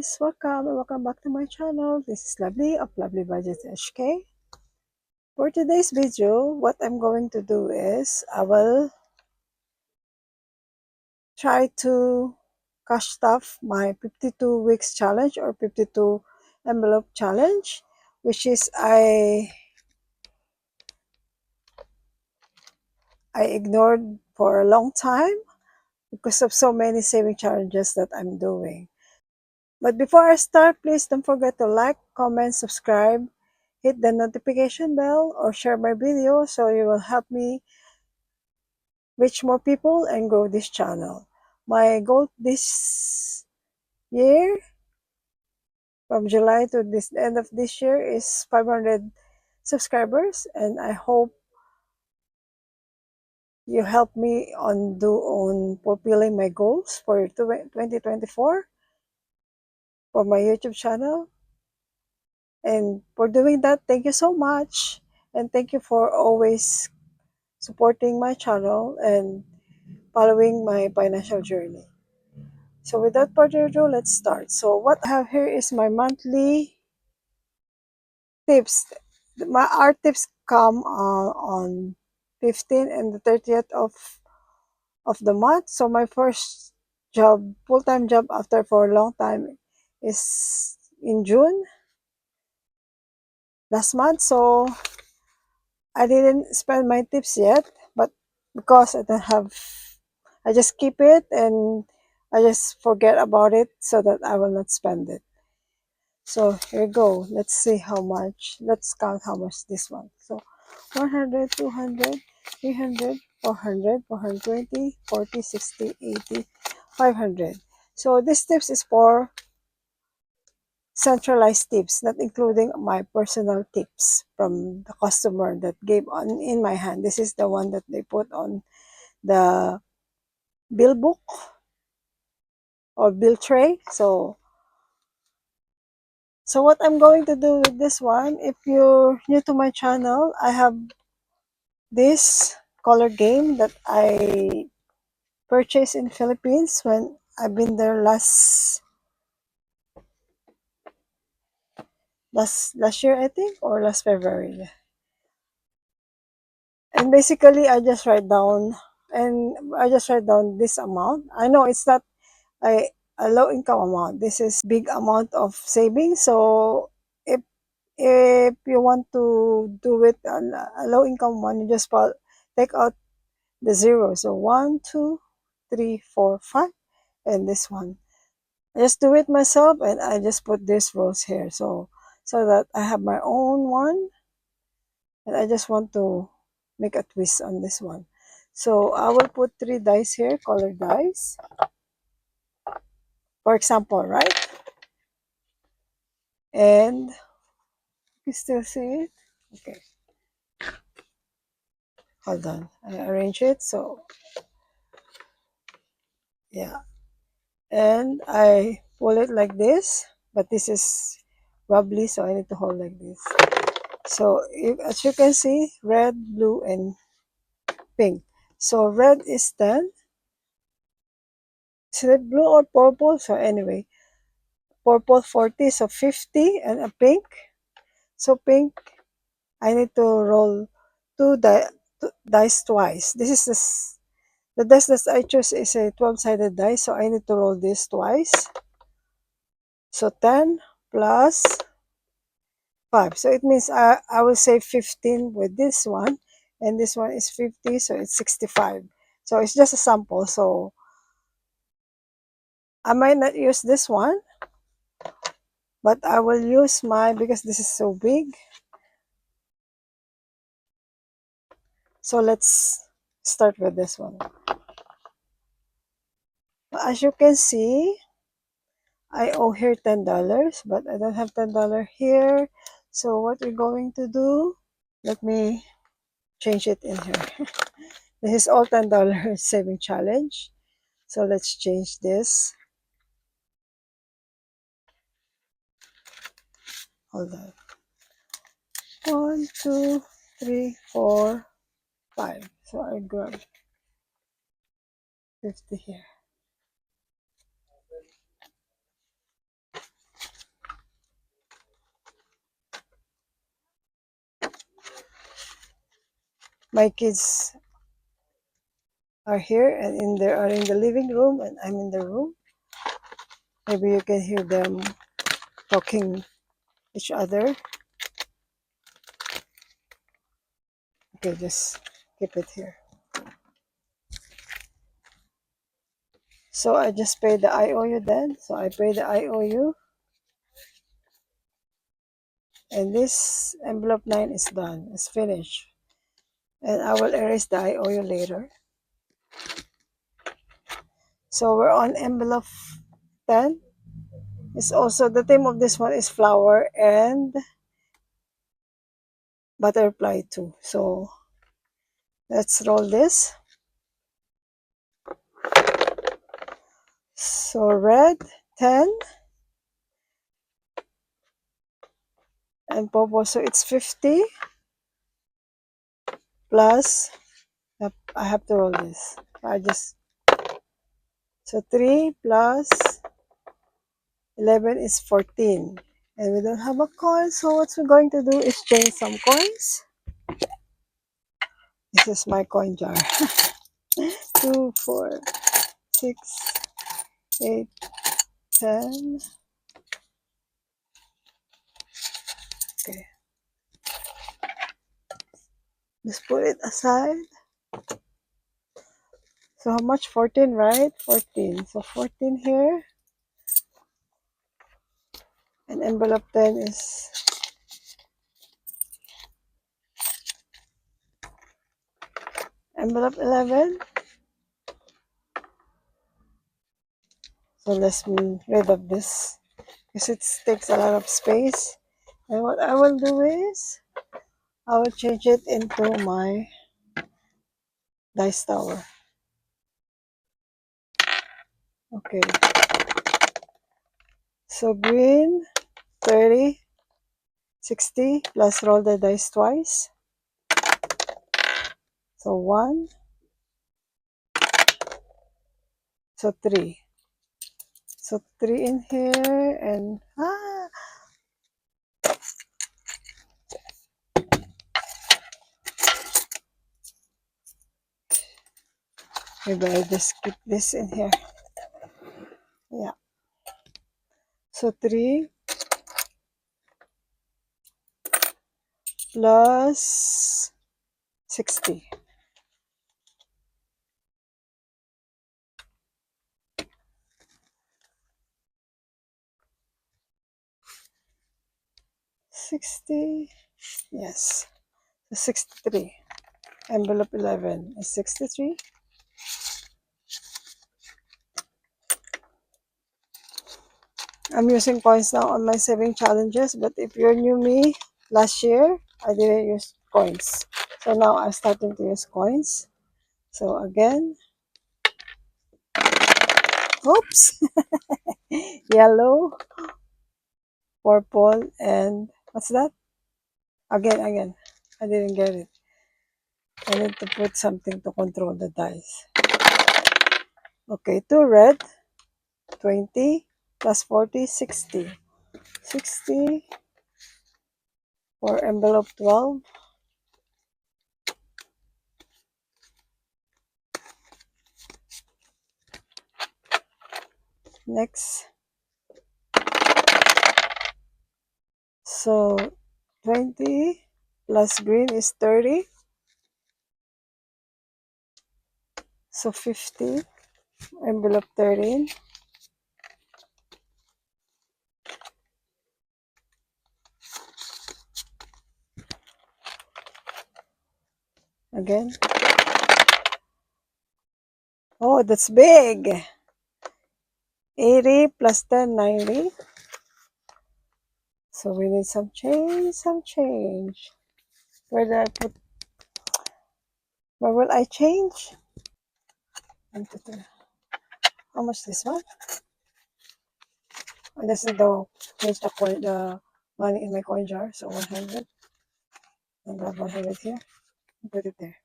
guys, welcome and welcome back to my channel. This is Lovely of Lovely Budget HK. For today's video, what I'm going to do is I will try to cash stuff my 52 weeks challenge or 52 envelope challenge, which is I ignored for a long time because of so many saving challenges that I'm doing. But before I start, please don't forget to like, comment, subscribe, hit the notification bell, or share my video so you will help me reach more people and grow this channel. My goal this year, from July to this end of this year, is 500 subscribers, and I hope you help me on fulfilling my goals for 2024 for my YouTube channel. And for doing that, thank you so much. And thank you for always supporting my channel and following my financial journey. So without further ado, let's start. So what I have here is my monthly tips. My art tips come on 15th and the 30th of the month. So my first job, full-time job after for a long time is in June last month. So I didn't spend my tips yet, but because I don't have, I just keep it and I just forget about it so that I will not spend it. So here we go. Let's see how much. Let's count how much this one. So 100, 200, 300, 400, 420, 40, 60, 80, 500. So this tips is for centralized tips, not including my personal tips from the customer that gave on in my hand. This is the one that they put on the bill book or bill tray. So what I'm going to do with this one, if you're new to my channel, I have this color game that I purchased in Philippines when I've been there last year, I think, or last February. And basically I just write down this amount. I know it's not a low income amount. This is big amount of savings. So if you want to do it on a low income one, you just take out the zero. So 1, 2, 3, 4, 5, and this one. I just do it myself, and I just put this rows here. So that I have my own one, and I just want to make a twist on this one. So I will put 3 dice here, colored dice, for example, right? And you still see it? Okay, hold on. I arrange it. So yeah, and I pull it like this, but this is wobbly, so I need to hold like this. So as you can see, red, blue, and pink. So red is 10. Is it blue or purple? So anyway, purple 40, so 50, and a pink. So pink, I need to roll two dice twice. This is the dice that I choose is a 12-sided dice, so I need to roll this twice. So 10 plus 5. So it means I will say 15 with this one, and this one is 50, so it's 65. So it's just a sample. So I might not use this one, but I will use because this is so big. So let's start with this one. As you can see, I owe here $10, but I don't have $10 here. So what we're going to do, let me change it in here. This is all $10 saving challenge. So let's change this. Hold on. 1, 2, 3, 4, 5. So I grab 50 here. My kids are here and are in the living room and I'm in the room. Maybe you can hear them talking each other. Okay, just keep it here. So I just pay the IOU then. So I pay the IOU. And this envelope 9 is done. It's finished. And I will erase the IOU later. So we're on envelope 10. It's also, the theme of this one is flower and butterfly too. So let's roll this. So red 10 and purple, so it's 50 plus, I have to roll this. So 3 plus 11 is 14. And we don't have a coin, so what we're going to do is change some coins. This is my coin jar. 2, 4, 6, 8, 10. Okay. Just put it aside. So how much? 14, right? 14. So 14 here. And envelope 10 is envelope 11. So let's rid of this because it takes a lot of space. And what I will do is I will change it into my dice tower. Okay. So green 30, 60 plus roll the dice twice. So 1, so 3. So 3 in here and maybe I just keep this in here. Yeah. So 3 plus 60. 60, yes. So 63. Envelope 11 is 63. I'm using coins now on my saving challenges, but if you're new me, last year I didn't use coins. So now I'm starting to use coins. So again, oops, yellow, purple, and what's that? Again, I didn't get it. I need to put something to control the dice. Okay, 2 red, 20 plus 40, 60. 60 for envelope 12. Next. So 20 plus green is 30. So 50, envelope 13. Again. Oh, that's big. 80 plus 10, 90. So we need some change. Where did I put, where will I change? How much this one? And this is the, change the coin, the money in my coin jar. So 100. And grab 100 here. Put it there.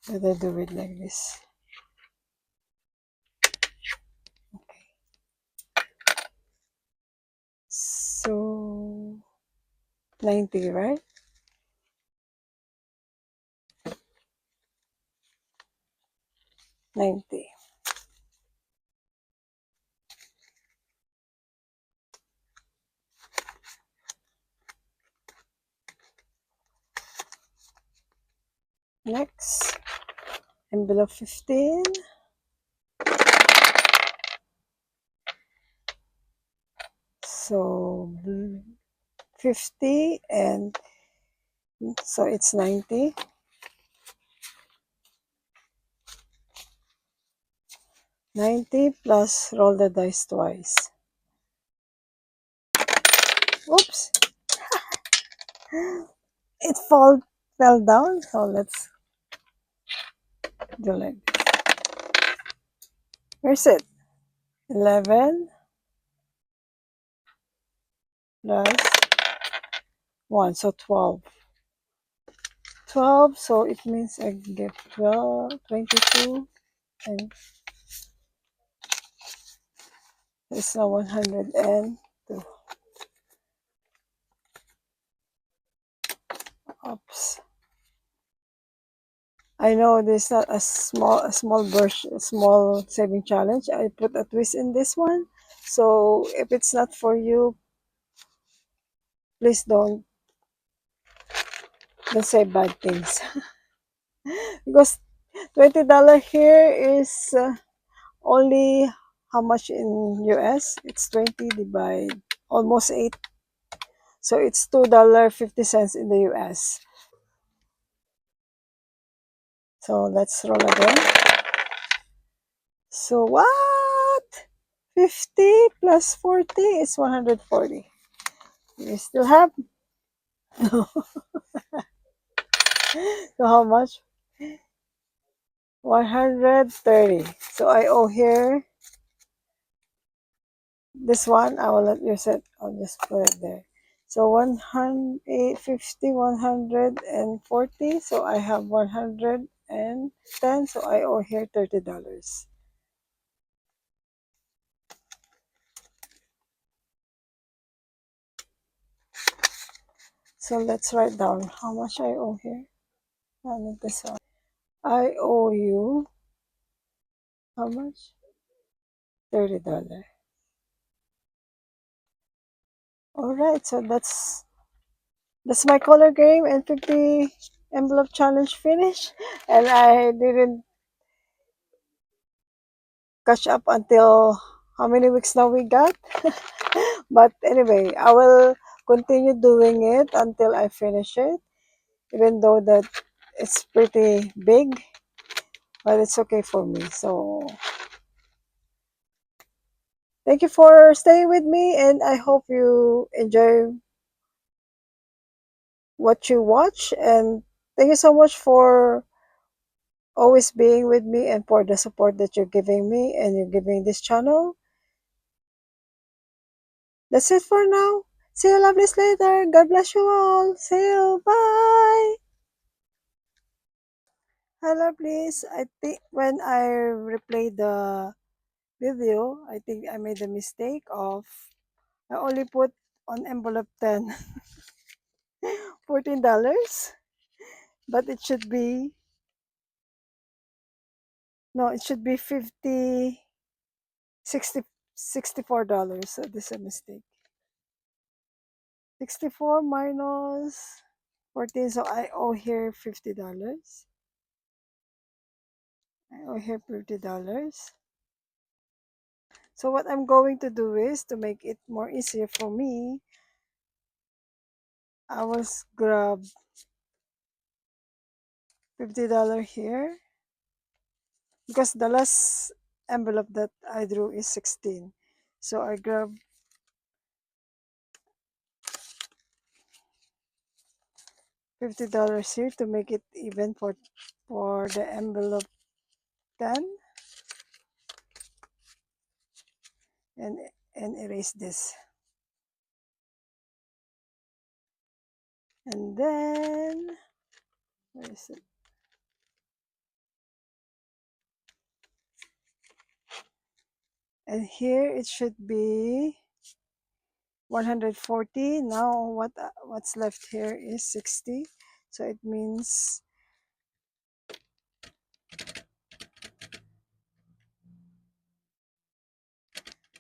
And I do it like this. Okay. 90, right? $90. Next, envelope 15. So 50, and so it's 90. 90 plus roll the dice twice. Oops, it fell down. So let's do like this. Where's it? 11 plus 1, so 12. 12, so it means I get 12, 22, and it's now 102. Oops. I know this is not a small version, a small saving challenge. I put a twist in this one. So if it's not for you, please don't say bad things. Because $20 here is only how much in US? It's 20 divided almost 8. So it's $2.50 in the US. So let's roll again. So what? 50 plus 40 is 140. We still have so how much? 130. So I owe here this one. I will let you set. I'll just put it there. So 150, 140. So I have 110. So I owe here $30. So let's write down how much I owe here. I need this one. I owe you how much? $30. All right. So that's my color game and 50 envelope challenge finish. And I didn't catch up until how many weeks now we got. But anyway, I will continue doing it until I finish it, even though that it's pretty big, but it's okay for me. So thank you for staying with me, and I hope you enjoy what you watch. And thank you so much for always being with me and for the support that you're giving me and you're giving this channel. That's it for now. See you lovelies later. God bless you all. See you. Bye. Hi lovelies. I think when I replayed the video, I think I made a mistake of I only put on envelope 10 $14, but it should be no, it should be 50 60 $64. So this is a mistake. 64 minus 14, so I owe here $50. I owe here $50. So what I'm going to do is to make it more easier for me, I will grab $50 here because the last envelope that I drew is 16. So I grab $50 here to make it even for the envelope 10, and erase this. And then where is it? And here it should be 140. Now what's left here is 60. So it means,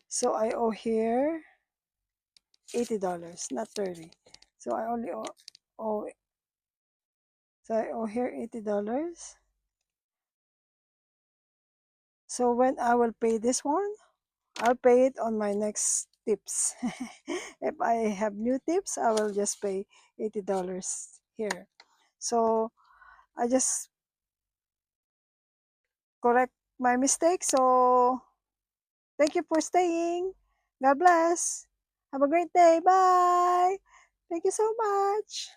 so I owe here $80, not 30. So I only owe so I owe here $80. So when I will pay this one, I'll pay it on my next tips. If I have new tips, I will just pay $80 here. So I just correct my mistake. So thank you for staying. God bless. Have a great day. Bye. Thank you so much.